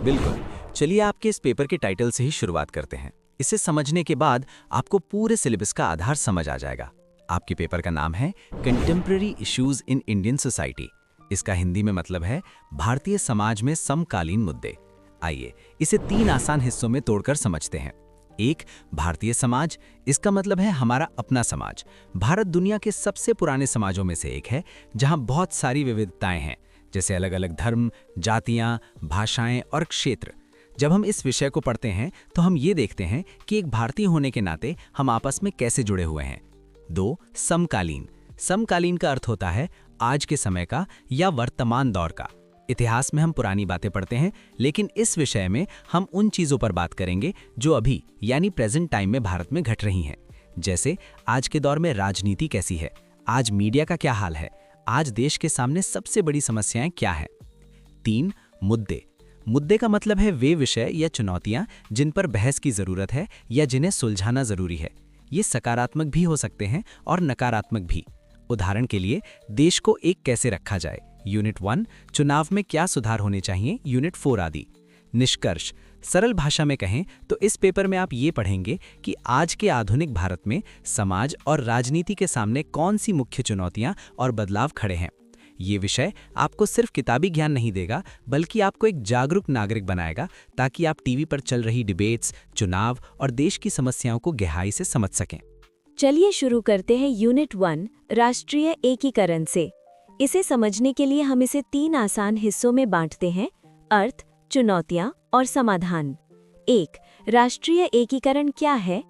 बिल्कुल। चलिए आपके इस पेपर के टाइटल से ही शुरुआत करते हैं। इसे समझने के बाद आपको पूरे सिलेबस का आधार समझ आ जाएगा। आपके पेपर का नाम है contemporary issues in Indian society. इसका हिंदी में मतलब है भारतीय समाज में समकालीन मुद्दे। आइए इसे 3 आसान हिस्सों में तोड़कर समझते हैं। एक, भारतीय समाज। इसका मतलब है हमारा अपना समाज। भारत दुनिया के सबसे पुराने समाजों में से एक है, जहां बहुत सारी विविधताएं हैं, जैसे अलग अलग धर्म, जातियां, भाषाएं और क्षेत्र। जब हम इस विषय को पढ़ते हैं तो हम ये देखते हैं कि एक भारतीय होने के नाते हम आपस में कैसे जुड़े हुए हैं। 2, समकालीन। समकालीन का अर्थ होता है आज के समय का या वर्तमान दौर का। इतिहास में हम पुरानी बातें पढ़ते हैं, लेकिन इस विषय में हम उन चीज़ों पर बात करेंगे जो अभी यानी प्रेजेंट टाइम में भारत में घट रही हैं। जैसे आज के दौर में राजनीति कैसी है, आज मीडिया का क्या हाल है, आज देश के सामने सबसे बड़ी समस्याएं क्या हैं। 3, मुद्दे। मुद्दे का मतलब है वे विषय या चुनौतियां जिन पर बहस की जरूरत है या जिन्हें सुलझाना जरूरी है। ये सकारात्मक भी हो सकते हैं और नकारात्मक भी। उदाहरण के लिए, देश को एक कैसे रखा जाए, यूनिट 1, चुनाव में क्या सुधार होने चाहिए, यूनिट 4 आदि। निष्कर्ष, सरल भाषा में कहें तो इस पेपर में आप ये पढ़ेंगे कि आज के आधुनिक भारत में समाज और राजनीति के सामने कौन सी मुख्य चुनौतियां और बदलाव खड़े हैं। ये विषय आपको सिर्फ किताबी ज्ञान नहीं देगा, बल्कि आपको एक जागरूक नागरिक बनाएगा, ताकि आप टीवी पर चल रही डिबेट्स, चुनाव और देश की समस्याओं को गहराई से समझ सकें। चलिए शुरू करते हैं यूनिट 1, राष्ट्रीय एकीकरण से। इसे समझने के लिए हम इसे 3 आसान हिस्सों में बांटते हैं: अर्थ, चुनौतियां और समाधान। 1, राष्ट्रीय एकीकरण क्या है?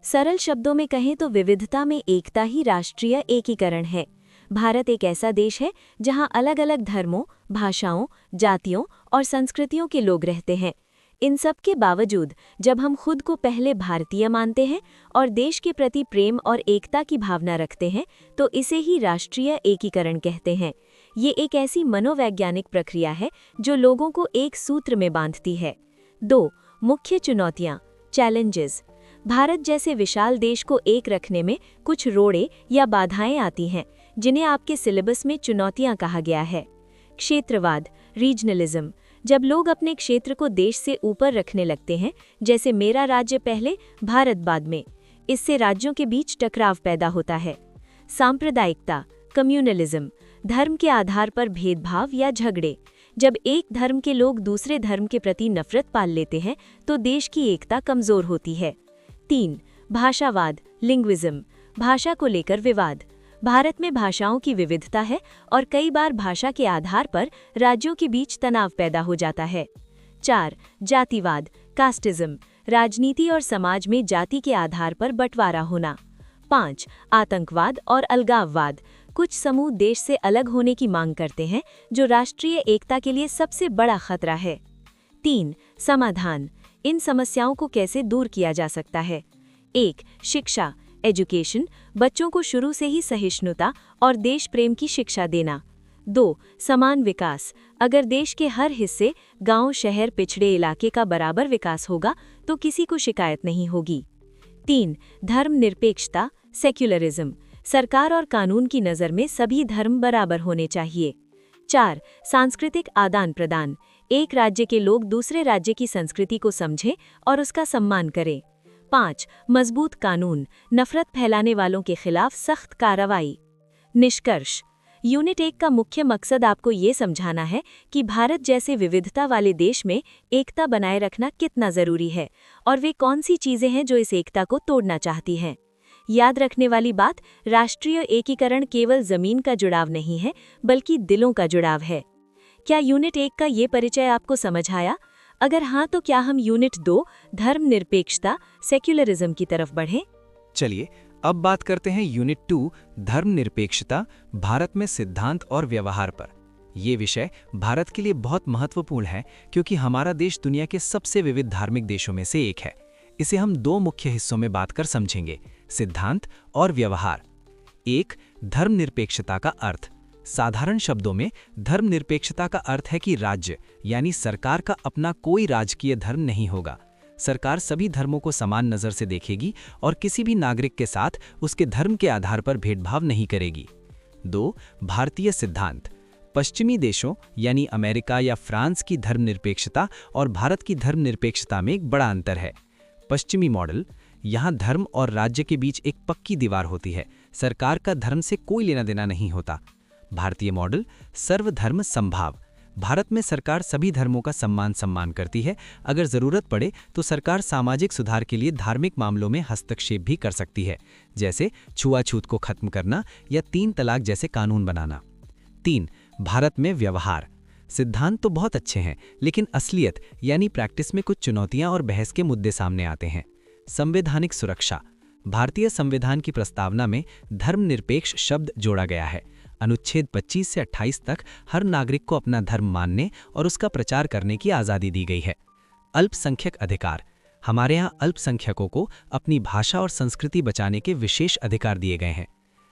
सरल शब्दों में कहें तो विविधता में एकता ही राष्ट्रीय एकीकरण है। भारत एक ऐसा देश है जहां अलग अलग धर्मों, भाषाओं, जातियों और संस्कृतियों के लोग रहते हैं। इन सब के बावजूद जब हम खुद को पहले भारतीय मानते हैं और देश के प्रति प्रेम और एकता की भावना रखते हैं, तो इसे ही राष्ट्रीय एकीकरण कहते हैं। ये एक ऐसी मनोवैज्ञानिक प्रक्रिया है जो लोगों को एक सूत्र में बांधती है। 2, मुख्य चुनौतियां, चैलेंजेस। भारत जैसे विशाल देश को एक रखने में कुछ रोड़े या बाधाएं आती हैं, जिन्हें आपके सिलेबस में चुनौतियां कहा गया है। क्षेत्रवाद, रीजनलिज्म। जब लोग अपने क्षेत्र को देश से ऊपर रखने लगते हैं, जैसे मेरा राज्य पहले, भारत बाद में, इससे राज्यों के बीच टकराव पैदा होता है। सांप्रदायिकता, कम्युनलिज्म। धर्म के आधार पर भेदभाव या झगड़े। जब एक धर्म के लोग दूसरे धर्म के प्रति नफरत पाल लेते हैं, तो देश की एकता कमजोर होती है। 3, भाषावाद, लिंग्विज्म। भाषा को लेकर विवाद। भारत में भाषाओं की विविधता है और कई बार भाषा के आधार पर राज्यों के बीच तनाव पैदा हो जाता है। 4, जातिवाद, कास्टिज्म। राजनीति और समाज में जाति के आधार पर बंटवारा होना। 5, आतंकवाद और अलगाववाद। कुछ समूह देश से अलग होने की मांग करते हैं, जो राष्ट्रीय एकता के लिए सबसे बड़ा खतरा है। 3, समाधान। इन समस्याओं को कैसे दूर किया जा सकता है? 1, शिक्षा, एजुकेशन। बच्चों को शुरू से ही सहिष्णुता और देश प्रेम की शिक्षा देना। 2, समान विकास। अगर देश के हर हिस्से, गांव, शहर, पिछड़े इलाके का बराबर विकास होगा तो किसी को शिकायत नहीं होगी। 3, धर्मनिरपेक्षता, सेक्युलरिज्म। सरकार और कानून की नज़र में सभी धर्म बराबर होने चाहिए। 4, सांस्कृतिक आदान प्रदान। एक राज्य के लोग दूसरे राज्य की संस्कृति को समझें और उसका सम्मान करें। 5, मजबूत कानून। नफरत फैलाने वालों के खिलाफ सख्त कार्रवाई। निष्कर्ष, यूनिट 1 का मुख्य मकसद आपको ये समझाना है कि भारत जैसे विविधता वाले देश में एकता बनाए रखना कितना जरूरी है और वे कौन सी चीजें हैं जो इस एकता को तोड़ना चाहती हैं। याद रखने वाली बात, राष्ट्रीय एकीकरण केवल जमीन का जुड़ाव नहीं है, बल्कि दिलों का जुड़ाव है। क्या यूनिट 1 का ये परिचय आपको समझ आया? अगर हाँ, तो क्या हम यूनिट 2, धर्मनिरपेक्षता, सेक्युलरिज्म की तरफ बढ़ें? चलिए अब बात करते हैं यूनिट 2, धर्मनिरपेक्षता, भारत में सिद्धांत और व्यवहार पर। ये विषय भारत के लिए बहुत महत्वपूर्ण है, क्योंकि हमारा देश दुनिया के सबसे विविध धार्मिक देशों में से एक है। इसे हम 2 मुख्य हिस्सों में बात कर समझेंगे, सिद्धांत और व्यवहार। 1, धर्मनिरपेक्षता का अर्थ। साधारण शब्दों में धर्मनिरपेक्षता का अर्थ है कि राज्य यानी सरकार का अपना कोई राजकीय धर्म नहीं होगा। सरकार सभी धर्मों को समान नज़र से देखेगी और किसी भी नागरिक के साथ उसके धर्म के आधार पर भेदभाव नहीं करेगी। 2, भारतीय सिद्धांत। पश्चिमी देशों यानी अमेरिका या फ्रांस की धर्मनिरपेक्षता और भारत की धर्मनिरपेक्षता में एक बड़ा अंतर है। पश्चिमी मॉडल, यहाँ धर्म और राज्य के बीच एक पक्की दीवार होती है, सरकार का धर्म से कोई लेना देना नहीं होता। भारतीय मॉडल, सर्वधर्म समभाव, भारत में सरकार सभी धर्मों का सम्मान करती है। अगर जरूरत पड़े तो सरकार सामाजिक सुधार के लिए धार्मिक मामलों में हस्तक्षेप भी कर सकती है, जैसे छुआछूत को खत्म करना या 3 तलाक जैसे कानून बनाना। 3. भारत में व्यवहार। सिद्धांत तो बहुत अच्छे हैं, लेकिन असलियत यानी प्रैक्टिस में कुछ चुनौतियां और बहस के मुद्दे सामने आते हैं। संवैधानिक सुरक्षा। भारतीय संविधान की प्रस्तावना में धर्मनिरपेक्ष शब्द जोड़ा गया है। अनुच्छेद 25 से 28 तक हर नागरिक को अपना धर्म मानने और उसका प्रचार करने की आज़ादी दी गई है। अल्पसंख्यक अधिकार। हमारे यहाँ अल्पसंख्यकों को अपनी भाषा और संस्कृति बचाने के विशेष अधिकार दिए गए हैं।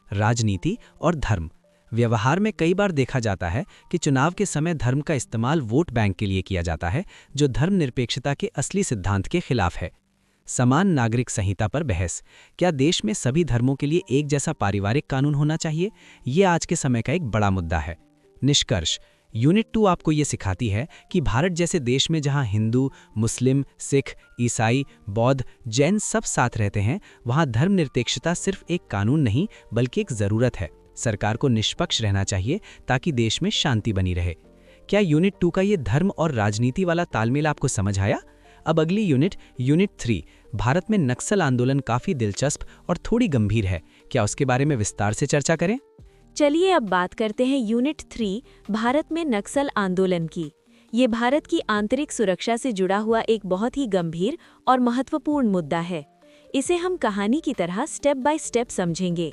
राजनीति और धर्म। व्यवहार में कई बार देखा जाता है कि चुनाव के समय धर्म का इस्तेमाल वोट बैंक के लिए किया जाता है, जो धर्मनिरपेक्षता के असली सिद्धांत के खिलाफ है। समान नागरिक संहिता पर बहस। क्या देश में सभी धर्मों के लिए एक जैसा पारिवारिक कानून होना चाहिए? ये आज के समय का एक बड़ा मुद्दा है। निष्कर्ष, यूनिट 2 आपको ये सिखाती है कि भारत जैसे देश में जहां हिंदू, मुस्लिम, सिख, ईसाई, बौद्ध, जैन सब साथ रहते हैं, वहां धर्मनिरपेक्षता सिर्फ एक कानून नहीं बल्कि एक ज़रूरत है। सरकार को निष्पक्ष रहना चाहिए ताकि देश में शांति बनी रहे। क्या यूनिट 2 का ये धर्म और राजनीति वाला तालमेल आपको समझ आया? अब अगली यूनिट 3, भारत में नक्सल आंदोलन काफी दिलचस्प और थोड़ी गंभीर है। क्या उसके बारे में विस्तार से चर्चा करें? चलिए अब बात करते हैं यूनिट 3, भारत में नक्सल आंदोलन की। ये भारत की आंतरिक सुरक्षा से जुड़ा हुआ एक बहुत ही गंभीर और महत्वपूर्ण मुद्दा है। इसे हम कहानी की तरह स्टेप बाय स्टेप समझेंगे।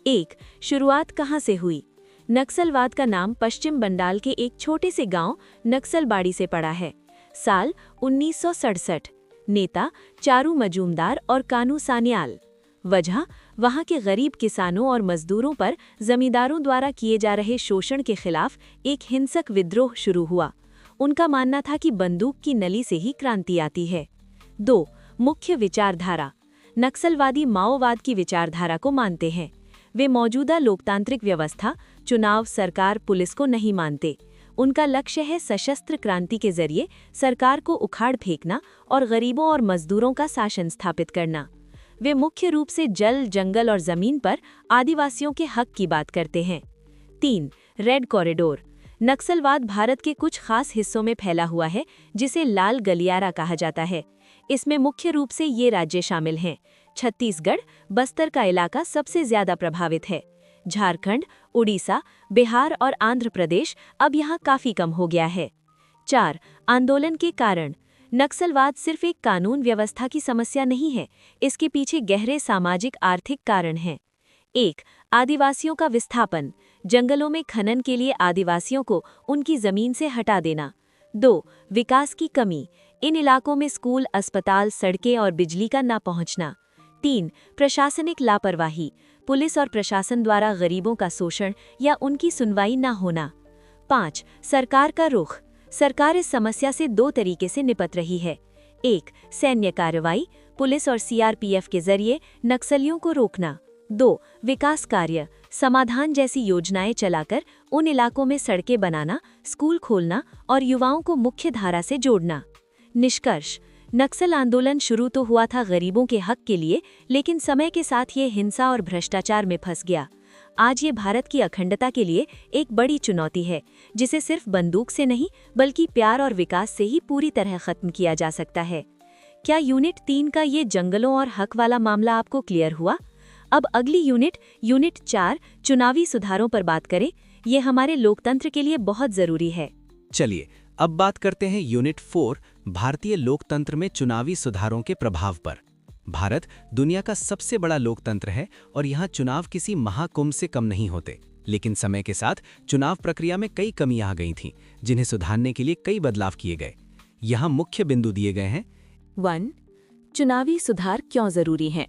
1. शुरुआत कहाँ से हुई? नक्सलवाद का नाम पश्चिम बंगाल के एक छोटे से गांव नक्सलबाड़ी से पड़ा है। साल 1967। नेता चारू मजूमदार और कानू सान्याल। वजह, वहां के गरीब किसानों और मजदूरों पर जमींदारों द्वारा किए जा रहे शोषण के खिलाफ एक हिंसक विद्रोह शुरू हुआ। उनका मानना था कि बंदूक की नली से ही क्रांति आती है। 2. मुख्य विचारधारा। नक्सलवादी माओवाद की विचारधारा को मानते हैं। वे मौजूदा लोकतांत्रिक व्यवस्था, चुनाव, सरकार, पुलिस को नहीं मानते। उनका लक्ष्य है सशस्त्र क्रांति के जरिए सरकार को उखाड़ फेंकना और गरीबों और मजदूरों का शासन स्थापित करना। वे मुख्य रूप से जल, जंगल और जमीन पर आदिवासियों के हक की बात करते हैं। 3. Red corridor. नक्सलवाद भारत के कुछ खास हिस्सों में फैला हुआ है, जिसे लाल गलियारा कहा जाता है। इसमें मुख्य रूप से ये राज्य शामिल हैं। छत्तीसगढ़, बस्तर का इलाका सबसे ज्यादा प्रभावित है। झारखंड, उड़ीसा, बिहार और आंध्र प्रदेश अब यहाँ काफी कम हो गया है। 4. आंदोलन के कारण। नक्सलवाद सिर्फ एक कानून व्यवस्था की समस्या नहीं है, इसके पीछे गहरे सामाजिक आर्थिक कारण हैं। 1. आदिवासियों का विस्थापन। जंगलों में खनन के लिए आदिवासियों को उनकी जमीन से हटा देना। 2. विकास की कमी। इन इलाकों में स्कूल, अस्पताल, सड़कें और बिजली का ना पहुंचना। 3. प्रशासनिक लापरवाही। पुलिस और प्रशासन द्वारा गरीबों का शोषण या उनकी सुनवाई न होना। 5. सरकार का रुख। सरकार इस समस्या से 2 तरीके से निपट रही है। 1. सैन्य कार्रवाई, पुलिस और सीआरपीएफ के जरिए नक्सलियों को रोकना। 2. विकास कार्य, समाधान जैसी योजनाएं चलाकर उन इलाकों में सड़कें बनाना, स्कूल खोलना और युवाओं को मुख्य धारा से जोड़ना। निष्कर्ष, नक्सल आंदोलन शुरू तो हुआ था गरीबों के हक के लिए, लेकिन समय के साथ ये हिंसा और भ्रष्टाचार में फंस गया। आज ये भारत की अखंडता के लिए एक बड़ी चुनौती है, जिसे सिर्फ बंदूक से नहीं बल्कि प्यार और विकास से ही पूरी तरह खत्म किया जा सकता है। क्या यूनिट 3 का ये जंगलों और हक वाला मामला आपको क्लियर हुआ? अब अगली यूनिट 4 चुनावी सुधारों पर बात करें। ये हमारे लोकतंत्र के लिए बहुत जरूरी है। चलिए अब बात करते हैं यूनिट 4, भारतीय लोकतंत्र में चुनावी सुधारों के प्रभाव पर। भारत दुनिया का सबसे बड़ा लोकतंत्र है और यहाँ चुनाव किसी महाकुंभ से कम नहीं होते। लेकिन समय के साथ चुनाव प्रक्रिया में कई कमियां आ गई थीं, जिन्हें सुधारने के लिए कई बदलाव किए गए। यहाँ मुख्य बिंदु दिए गए हैं। 1. चुनावी सुधार क्यों जरूरी हैं?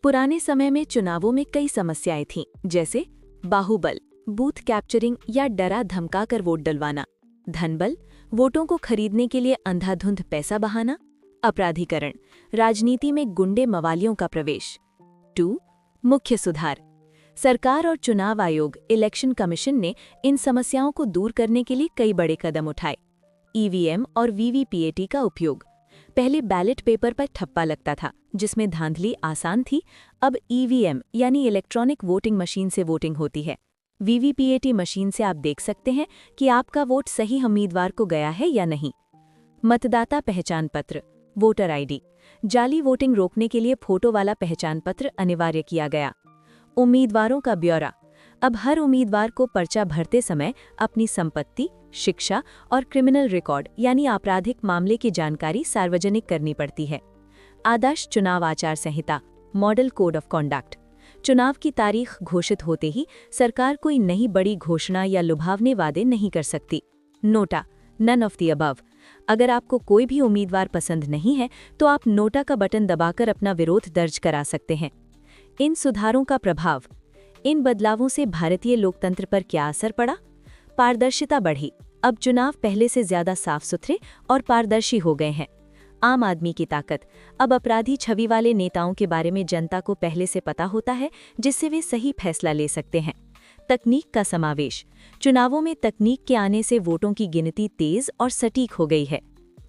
पुराने समय में चुनावों में कई समस्याएं थीं, जैसे बाहुबल, बूथ कैप्चरिंग या डरा धमकाकर वोट डलवाना, धनबल, वोटों को खरीदने के लिए अंधाधुंध पैसा बहाना, अपराधीकरण, राजनीति में गुंडे मवालियों का प्रवेश। 2. मुख्य सुधार, सरकार और चुनाव आयोग इलेक्शन कमीशन ने इन समस्याओं को दूर करने के लिए कई बड़े कदम उठाए। ईवीएम और वीवीपीएटी का उपयोग। पहले बैलेट पेपर पर ठप्पा लगता था, जिसमें धांधली आसान थी। अब ईवीएम यानी इलेक्ट्रॉनिक वोटिंग मशीन से वोटिंग होती है। वीवीपीएटी मशीन से आप देख सकते हैं कि आपका वोट सही उम्मीदवार को गया है या नहीं। मतदाता पहचान पत्र, वोटर आईडी। जाली वोटिंग रोकने के लिए फोटो वाला पहचान पत्र अनिवार्य किया गया। उम्मीदवारों का ब्यौरा। अब हर उम्मीदवार को पर्चा भरते समय अपनी संपत्ति, शिक्षा और क्रिमिनल रिकॉर्ड यानी आपराधिक मामले की जानकारी सार्वजनिक करनी पड़ती है। आदर्श चुनाव आचार संहिता, मॉडल कोड ऑफ कॉन्डक्ट। चुनाव की तारीख घोषित होते ही सरकार कोई नई बड़ी घोषणा या लुभावने वादे नहीं कर सकती। NOTA, none of the above. अगर आपको कोई भी उम्मीदवार पसंद नहीं है तो आप नोटा का बटन दबाकर अपना विरोध दर्ज करा सकते हैं। इन सुधारों का प्रभाव। इन बदलावों से भारतीय लोकतंत्र पर क्या असर पड़ा? पारदर्शिता बढ़ी। अब चुनाव पहले से ज्यादा साफ सुथरे और पारदर्शी हो गए हैं। आम आदमी की ताकत। अब अपराधी छवि वाले नेताओं के बारे में जनता को पहले से पता होता है, जिससे वे सही फैसला ले सकते हैं। तकनीक का समावेश। चुनावों में तकनीक के आने से वोटों की गिनती तेज और सटीक हो गई है।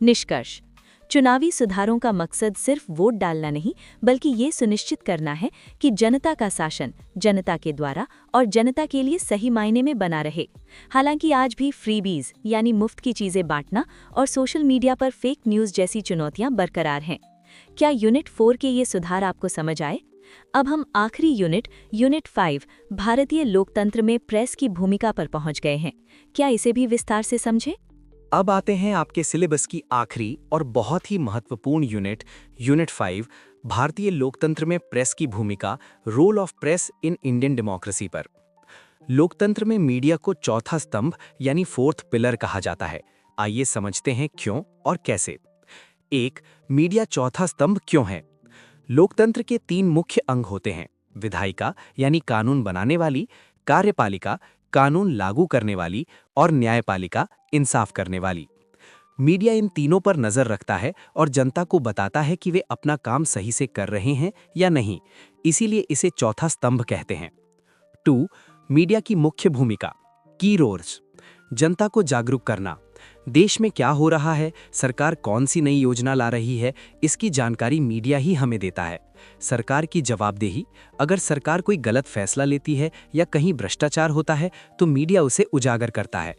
निष्कर्ष। चुनावी सुधारों का मकसद सिर्फ वोट डालना नहीं, बल्कि ये सुनिश्चित करना है कि जनता का शासन जनता के द्वारा और जनता के लिए सही मायने में बना रहे। हालांकि आज भी फ्रीबीज यानी मुफ्त की चीजें बांटना और सोशल मीडिया पर फेक न्यूज़ जैसी चुनौतियां बरकरार हैं। क्या यूनिट 4 के ये सुधार आपको समझ आए? अब हम आखिरी यूनिट 5 भारतीय लोकतंत्र में प्रेस की भूमिका पर पहुंच गए हैं। क्या इसे भी विस्तार से समझे? अब आते हैं आपके सिलेबस की आखिरी और बहुत ही महत्वपूर्ण यूनिट 5 भारतीय लोकतंत्र में प्रेस की भूमिका, role of press in Indian democracy पर। लोकतंत्र में मीडिया को चौथा स्तंभ यानी फोर्थ पिलर कहा जाता है। आइए समझते हैं क्यों और कैसे। 1. मीडिया चौथा स्तंभ क्यों है? लोकतंत्र के 3 मुख्य अंग होते हैं: विधायिका यानी कानून बनाने वाली, कार्यपालिका कानून लागू करने वाली और न्यायपालिका इंसाफ करने वाली। मीडिया इन तीनों पर नजर रखता है और जनता को बताता है कि वे अपना काम सही से कर रहे हैं या नहीं, इसीलिए इसे चौथा स्तंभ कहते हैं। 2. मीडिया की मुख्य भूमिका, की रोल्स। जनता को जागरूक करना। देश में क्या हो रहा है, सरकार कौन सी नई योजना ला रही है, इसकी जानकारी मीडिया ही हमें देता है। सरकार की जवाबदेही। अगर सरकार कोई गलत फैसला लेती है या कहीं भ्रष्टाचार होता है तो मीडिया उसे उजागर करता है।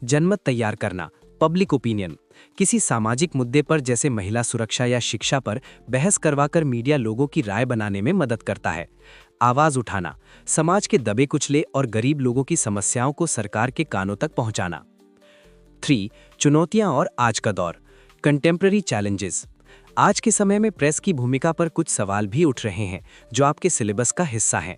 जनमत तैयार करना, पब्लिक ओपिनियन। किसी सामाजिक मुद्दे पर जैसे महिला सुरक्षा या शिक्षा पर बहस करवाकर मीडिया लोगों की राय बनाने में मदद करता है। आवाज उठाना, समाज के दबे कुचले और गरीब लोगों की समस्याओं को सरकार के कानों तक पहुंचाना। 3. चुनौतियां और आज का दौर, कंटेम्प्रेरी चैलेंजेस। आज के समय में प्रेस की भूमिका पर कुछ सवाल भी उठ रहे हैं जो आपके सिलेबस का हिस्सा हैं।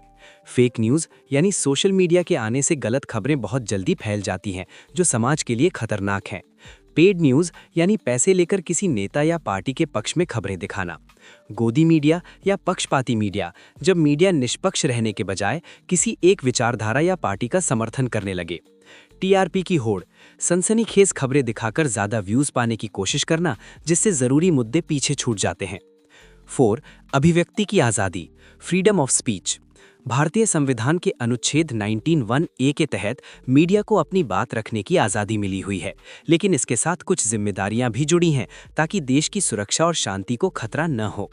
फेक न्यूज़ यानी सोशल मीडिया के आने से गलत खबरें बहुत जल्दी फैल जाती हैं जो समाज के लिए खतरनाक हैं। पेड न्यूज़ यानी पैसे लेकर किसी नेता या पार्टी के पक्ष में खबरें दिखाना। गोदी मीडिया या पक्षपाती मीडिया, जब मीडिया निष्पक्ष रहने के बजाय किसी एक विचारधारा या पार्टी का समर्थन करने लगे। टीआरपी की होड़, सनसनीखेज खबरें दिखाकर ज्यादा व्यूज पाने की कोशिश करना जिससे जरूरी मुद्दे पीछे छूट जाते हैं। 4. अभिव्यक्ति की आज़ादी, फ्रीडम ऑफ स्पीच। भारतीय संविधान के अनुच्छेद 19(1)(a) के तहत मीडिया को अपनी बात रखने की आज़ादी मिली हुई है, लेकिन इसके साथ कुछ जिम्मेदारियां भी जुड़ी हैं ताकि देश की सुरक्षा और शांति को खतरा न हो।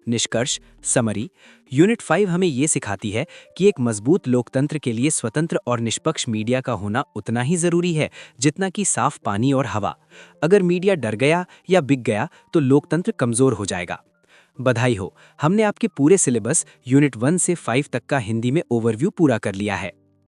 निष्कर्ष, समरी। यूनिट 5 हमें ये सिखाती है कि एक मजबूत लोकतंत्र के लिए स्वतंत्र और निष्पक्ष मीडिया का होना उतना ही जरूरी है जितना कि साफ पानी और हवा। अगर मीडिया डर गया या बिक गया तो लोकतंत्र कमजोर हो जाएगा। बधाई हो, हमने आपके पूरे सिलेबस यूनिट 1 से 5 तक का हिंदी में ओवरव्यू पूरा कर लिया है।